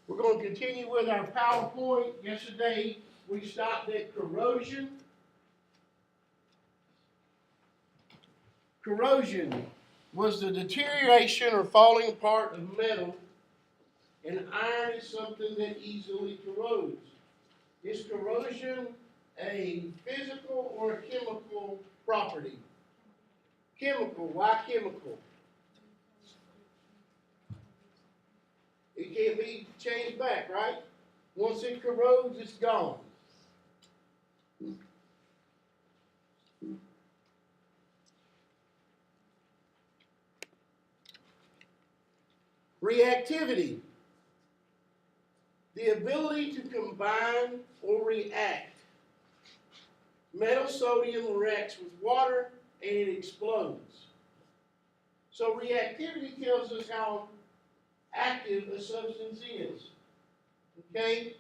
We're going to continue with our PowerPoint. Yesterday we stopped at corrosion. Corrosion was the deterioration or falling apart of metal, and iron is something that easily corrodes. Is corrosion a physical or a chemical property? Chemical. Why chemical? It can't be changed back, right? Once it corrodes, it's gone. Reactivity. The ability to combine or react. Metal sodium reacts with water and it explodes. So reactivity tells us how active a substance is. Okay?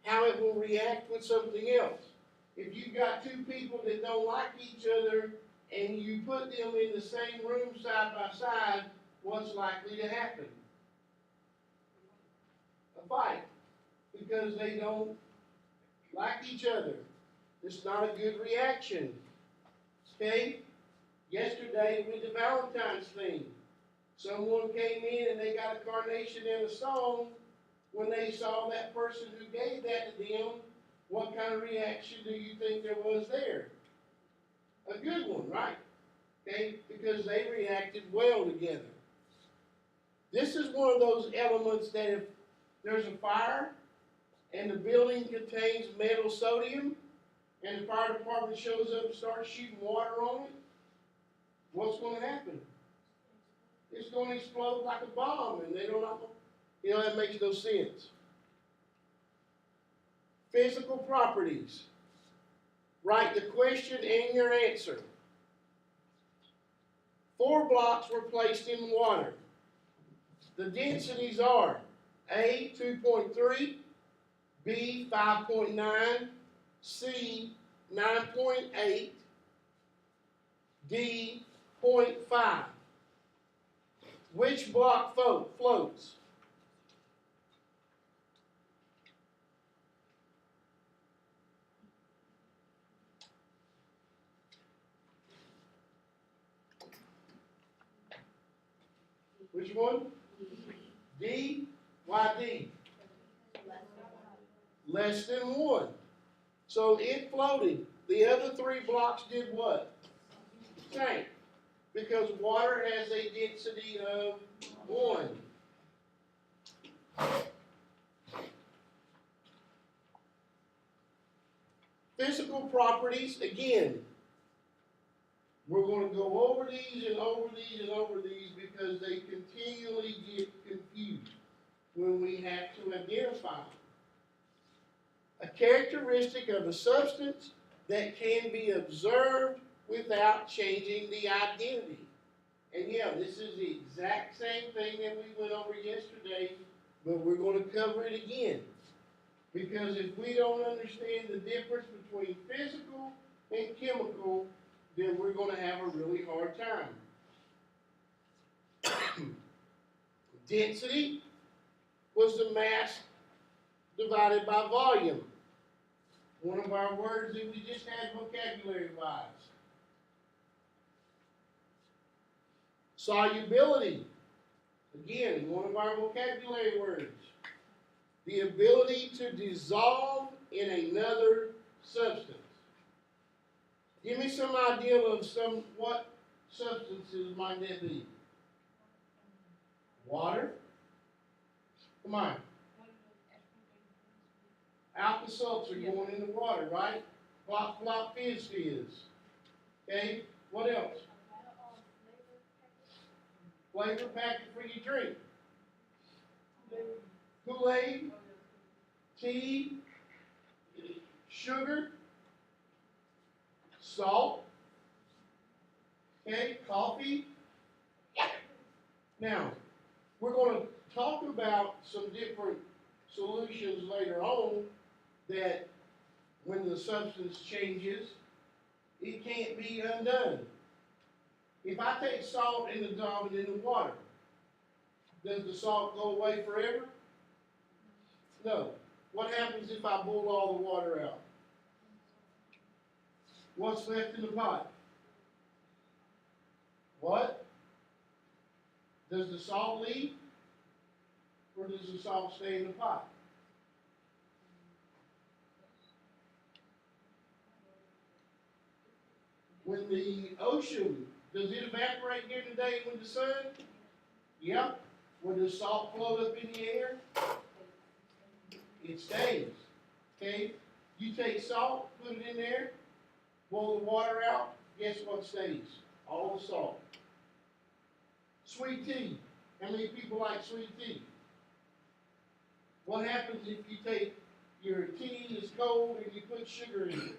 How it will react with something else. If you've got two people that don't like each other and you put them in the same room side by side, what's likely to happen? A fight. Because they don't like each other. It's not a good reaction. Okay? Yesterday with the Valentine's thing, someone came in and they got a carnation and a song. When they saw that person who gave that to them, what kind of reaction do you think there was there? A good one, right? Okay? Because they reacted well together. This is one of those elements that if there's a fire and the building contains metal sodium and the fire department shows up and starts shooting water on it, what's going to happen? It's going to explode like a bomb, and they don't know. That makes no sense. Physical properties. Write the question and your answer. 4 blocks were placed in water. The densities are A, 2.3, B, 5.9, C, 9.8, D, 0.5. Which block floats? Which one? D. Why D? Less than 1. So it floated. The other 3 blocks did what? Sank. Because water has a density of 1. Physical properties, again, we're going to go over these and over these and over these because they continually get confused when we have to identify them. A characteristic of a substance that can be observed without changing the identity. And yeah, this is the exact same thing that we went over yesterday, but we're going to cover it again. Because if we don't understand the difference between physical and chemical, then we're going to have a really hard time. Density was the mass divided by volume. One of our words that we just had vocabulary-wise. Solubility. Again, one of our vocabulary words. The ability to dissolve in another substance. Give me some idea of what substances might that be? Water. Come on. Alka-Seltzer going in the water, right? Flop, flop, fizz, fizz. Okay, what else? Flavor packet for your drink. Kool-Aid, tea, sugar, salt, okay, coffee. Now, we're going to talk about some different solutions later on that when the substance changes, it can't be undone. If I take salt and dissolve it in the water, does the salt go away forever? No. What happens if I boil all the water out? What's left in the pot? What? Does the salt leave? Or does the salt stay in the pot? When the ocean, does it evaporate during the day with the sun? Yep. When the salt float up in the air? It stays. Okay? You take salt, put it in there, boil the water out, guess what stays? All the salt. Sweet tea. How many people like sweet tea? What happens if you take your tea is cold and you put sugar in it?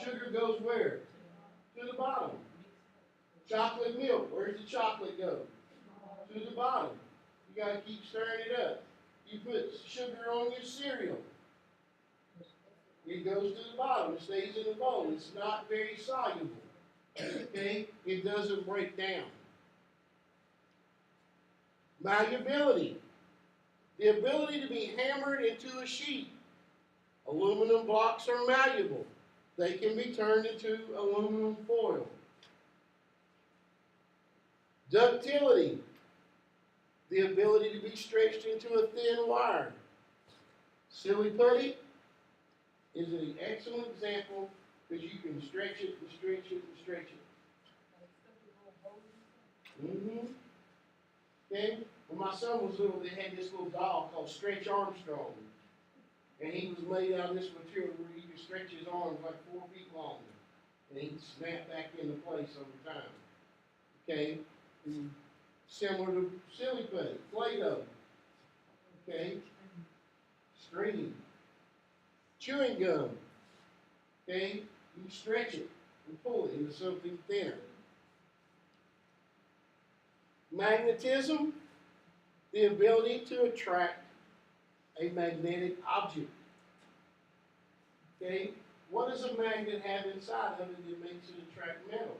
Sugar goes where? To the bottom. Chocolate milk, where does the chocolate go? To the bottom. You got to keep stirring it up. You put sugar on your cereal. It goes to the bottom. It stays in the bowl. It's not very soluble. Okay? It doesn't break down. Malleability. The ability to be hammered into a sheet. Aluminum blocks are malleable. They can be turned into aluminum foil. Ductility. The ability to be stretched into a thin wire. Silly putty is an excellent example because you can stretch it and stretch it and stretch it. Okay? When my son was little, they had this little doll called Stretch Armstrong. And he was made out of this material where he could stretch his arms like 4 feet long. And he'd snap back into place over time. Okay? And similar to silly putty, Play-Doh. Okay? String. Chewing gum. Okay? You stretch it and pull it into something thinner. Magnetism, the ability to attract a magnetic object. Okay? What does a magnet have inside of it that makes it attract metal?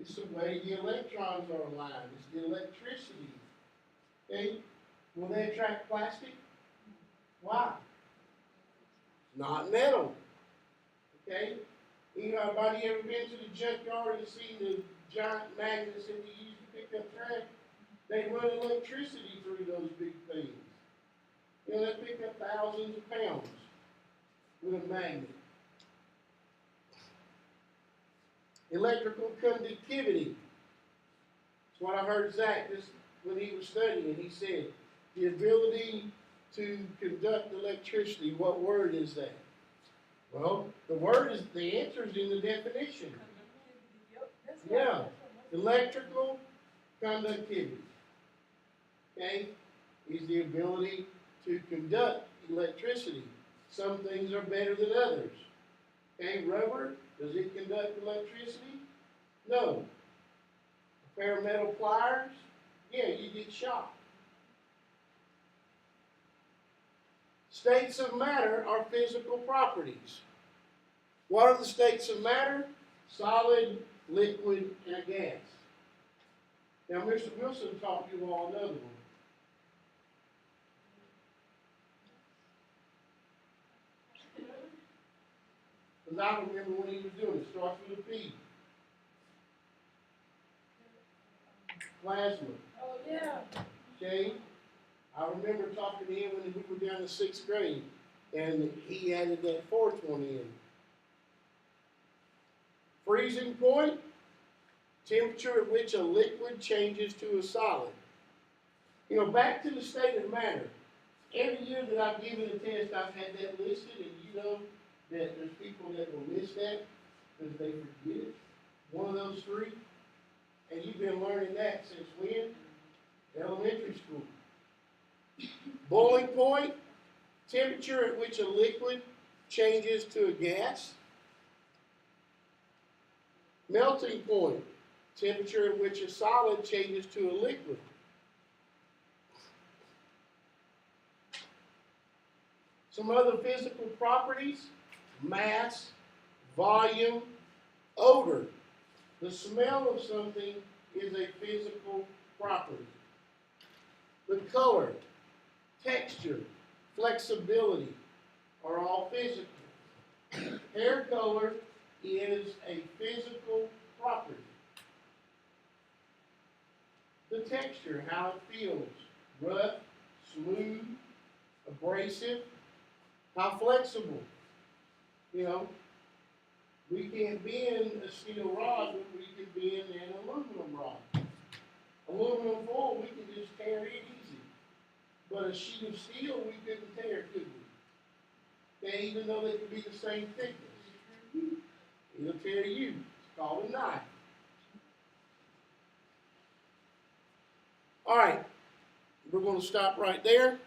It's the way the electrons are aligned. It's the electricity. Okay? Will they attract plastic? Why? It's not metal. Okay? Anybody ever been to the junkyard and seen the giant magnets that they use to pick up trash? They run electricity through those big things. You know, they pick up thousands of pounds with a magnet. Electrical conductivity. That's what I heard Zach just when he was studying. He said, the ability to conduct electricity. What word is that? Well, the word is, the answer is in the definition. Yeah, electrical conductivity. Okay, is the ability to conduct electricity. Some things are better than others. Okay, rubber, does it conduct electricity? No. A pair of metal pliers, yeah, you get shocked. States of matter are physical properties. What are the states of matter? Solid, liquid, and a gas. Now, Mr. Wilson taught you all another one. Because I remember when he was doing it. Starts with a P. Plasma. Oh, yeah. Okay? I remember talking to him when we were down in 6th grade, and he added that 4th one in. Freezing point, temperature at which a liquid changes to a solid. You know, back to the state of matter. Every year that I've given a test, I've had that listed, and you know that there's people that will miss that because they forget it. One of those 3. And you've been learning that since when? Elementary school. Boiling point, temperature at which a liquid changes to a gas. Melting point, temperature at which a solid changes to a liquid. Some other physical properties, mass, volume, odor. The smell of something is a physical property. The color, texture, flexibility are all physical. Hair color is a physical property. The texture, how it feels, rough, smooth, abrasive, how flexible. You know, we can't bend a steel rod, but we can bend an aluminum rod. Aluminum foil, we can just tear it easy. But a sheet of steel, we couldn't tear, could we? Okay, even though they could be the same thickness. It'll tear you. It's called a knife. All right, we're going to stop right there.